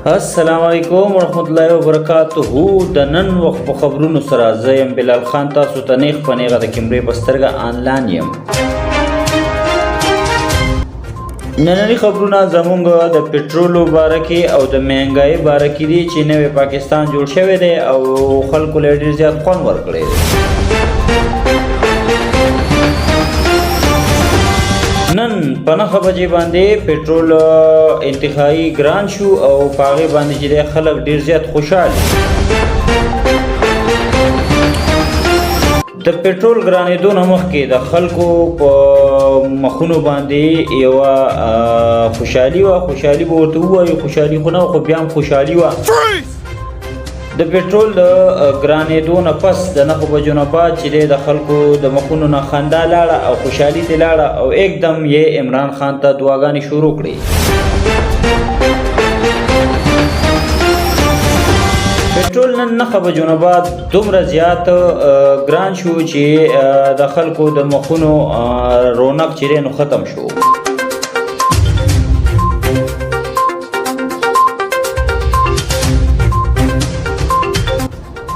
السلام علیکم ورحمۃ اللہ وبرکاتہ. د نن وخت په خبرونو سره زه یم بلال خان. تاسو ته نیغ په نیغه د کیمرې په سترګه آنلاین یم. ننني خبرونه زمونږ د پټرولو باره کې او د مهنګایي باره کې دي چې نوی پاکستان جوړ شوی دی او خلکو له ډېر زیات خوند ورکړی دی. نن په 9 بجې باندې پټرول انتهایی ګران شو او په هغې باندې چې دی خلک ډېر زیات خوشحال دي. د پټرول ګرانېدو نه مخکې د خلکو په مخونو باندې یوه خوشحالي وه. خوشحالي به ورته ووایو، خوشحالي خو نه خو بیا هم خوشحالي وه. د پټرول د ګرانېدو نه پس د 9 بجو نه بعد چې دی د خلکو د مخونو نه خندا لاړه او خوشحالي ترې لاړه او एकदम یې عمران خان ته دعاګانې شروع کړې. پټرول نن 9 بجو نه بعد دومره زیات ګران شو چې د خلکو د مخونو رونق چې دی نو ختم شو.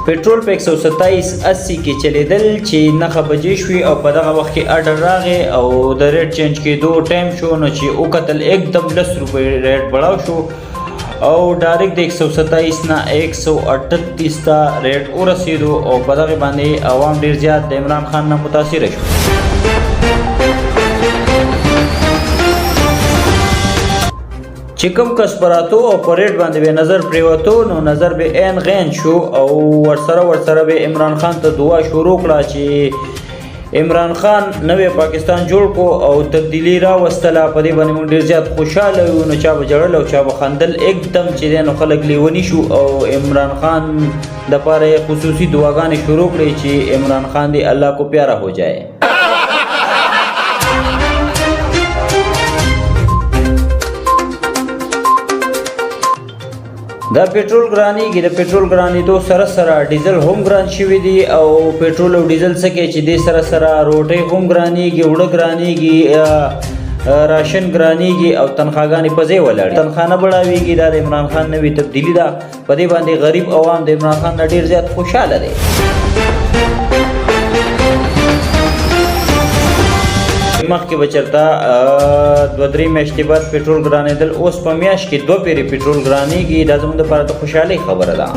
پټرول په 127.80 کې چلیدل چې 9 بجې شوې او په دغه وخت کې اډر راغی او د ریټ چینج کېدو ټایم شو نو چې وکتل एकदम 10 روپۍ ریټ بړاو شو او ډایرکټ د 127 نه 138 ته ریټ ورسېدو او په دغه باندې عوام ډېر زیات د عمران خان نه متاثره شو. چې کوم کس پراتو او په ریټ باندې به نظر پریوتو نو نظر به عین غین شو او ورسره به عمران خان ته دعا شروع کړه چې عمران خان نوی پاکستان جوړ کو او تبدیلی را وستله. په دې باندې موږ ډېر زیات خوشحاله یو. نو چا به ژړل او چا به خندل. एकदम چې دی نو خلک لیوني شو او عمران خان دپاره خصوصي دعاګانې شروع کړې چې عمران خان دی الله کو پیارا ہو جائے. دا پټرول ګرانېږي. د پټرول ګرانېدو سره سره ډیزل هم ګران شوي دي او پټرول او ډیزل څه کوي چې دې سره سره روټۍ هم ګرانېږي، اوړه ګرانېږي، راشن ګرانېږي او تنخواګانې په ځای ولاړې. تنخوا نه بړاوېږي. دا د عمران خان نوې تبدیلي ده. په دې باندې غریب عوام د عمران خان نه ډېر زیات خوشحاله دی. مخکې به چېرته 2-3 میاشتې بعد پټرول ګرانېدل، اوس په میاشت کې 2 پیرې پټرول ګرانېږي. دا زموږ دپاره د خوشحالۍ خبره ده.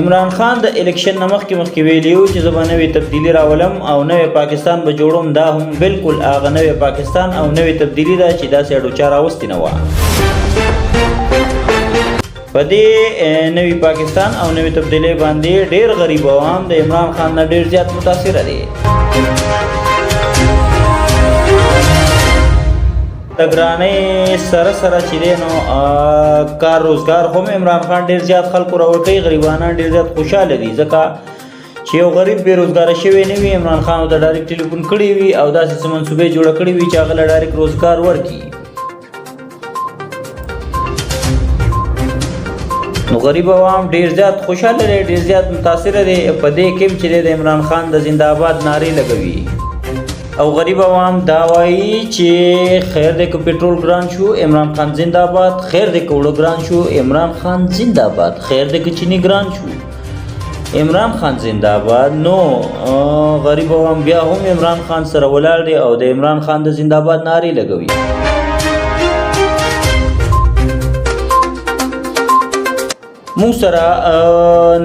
عمران خان د الیکشن نه مخکې ویلي وو چې زه به نوې تبدیلي راولم او نوی پاکستان به جوړوم. دا هم بلکل هغه نوی پاکستان او نوې تبدیلي ده چې داسې اډو چا راوستې نه وه. په دې نوی پاکستان او نوی تبدیلی باندې ډېر غریب عوام د عمران خان نه ډېر زیات متاثره دي. د ګرانۍ سره سره چې دی نو کار روزګار هم عمران خان ډېر زیات خلکو راورکوي. غریبانان ډېر زیات خوشحاله دي ځکه چې یو غریب بې روزګاره شوی نه وي عمران خان ورته ډایرکټ ټلیفون کړی وي او داسې څه منصوبې جوړه کړې وي چې هغه له ډایرکټ روزګار ورکړي. نو غریب عوام ډېر زیات خوشحاله دی، ډېر زیات متاثره دی. په دې کې هم چې دی د عمران خان د زنده آباد نارې لګوي او غریب عوام دا وایي چې خیر دی که پټرول ګران شو عمران خان زنده آباد، خیر دی که اوړه ګران شو عمران خان زنده آباد، خیر دی که چینی ګران شو عمران خان زنده آباد. نو غریب عوام بیا هم عمران خان سره ولاړ دی او د عمران خان د زنده آباد نارې لګوي. مونږ سره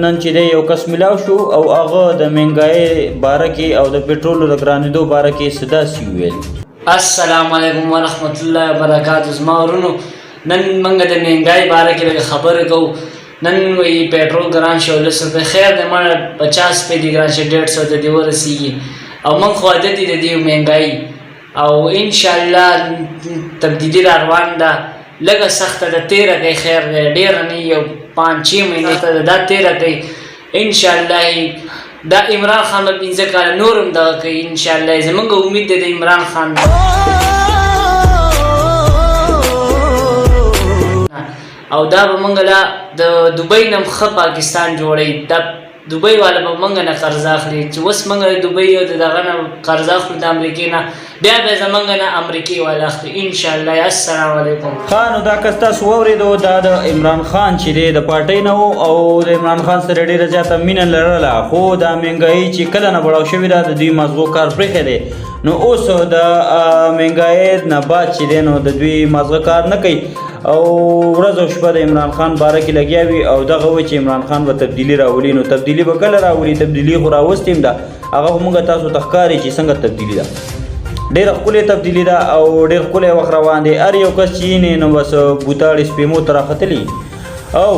نن چې دی یو کس میلاو شو او هغه د مهنګایۍ باره کې او د پټرولو د ګرانېدو باره کې څه داسې وویل. السلام علیکم ورحمت الله وبرکاتو. زما ورونو نن موږ د مهنګایۍ باره کې لږه خبرې کوو. نن وایي پټرول ګران شو 10 روپۍ، خیر دی مړه 50 روپۍ دې ګران شي، 150 ته دې ورسېږي او موږ خو عادت دي د دې مهنګایۍ او انشاءالله تبدیلي را روان ده. لږه سخته ده، تېره کوي، خیر دی ډېره نه یو 5-6 مهینې ته دا تېره کوي. انشاءالله دا عمران خان به 15 کاله نور هم دغه کوي. انشاءالله زموږ امید دی د عمران خان او دا به موږ له د دوبۍ نه ښه پاکستان جوړوي. دا دوبۍ والا به موږ نه قرض اخلي چې اوس موږ د دوبۍ او د دغه نه قرض اخلو د امریکې نه بیا به زموږ نه امریکې والا اخلي انشاءالله. السلام علیکم. ښه نو دا کس تاسو واورېدو دا د عمران خان چې دی د پارټۍ نه و او د عمران خان سره ډېره زیاته مینه لرله خو دا مهنګایي چې کله نه بړاو شوې ده د دوی مازغو کار پرېښی دی نو اوس د مهنګایۍ نه بعد چې دی نو د دوی مازغه کار نه کوي او ورځ او شپه د عمران خان باره کې لګیا وي او دغه وایي چې عمران خان به تبدیلي راولي. نو تبدیلي به کله راولي؟ تبدیلي خو راوستې ده هغه خو موږ تاسو ته ښکاري چې څنګه تبدیلي ده. ډېره ښکلې تبدیلي ده او ډېر ښکلی وخت روان دی. هر یو کس چې یې نو بس بوتاړې سپېمو ته راختلي او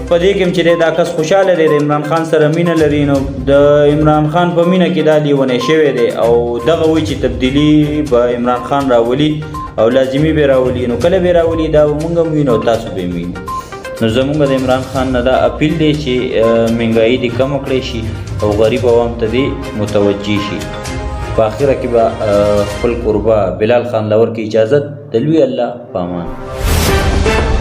په دې کې هم چې دی دا کس خوشحاله دی د عمران خان سره مینه لري نو د عمران خان په مینه کې دا لیونی شوی دی او دغه وایي چې تبدیلي به عمران خان راولي او لازمي به راولي. نو کله به راولي دا به موږ هم وینو تاسو به هم وینو. نو زموږ د عمران خان نه دا اپیل دی چې مهنګایي دې کمه کړی شي او غریب عوام ته دې متوجه شي. په آخره کې به خپل قربا بلال خان لور کې اجازت د لوی الله په امان.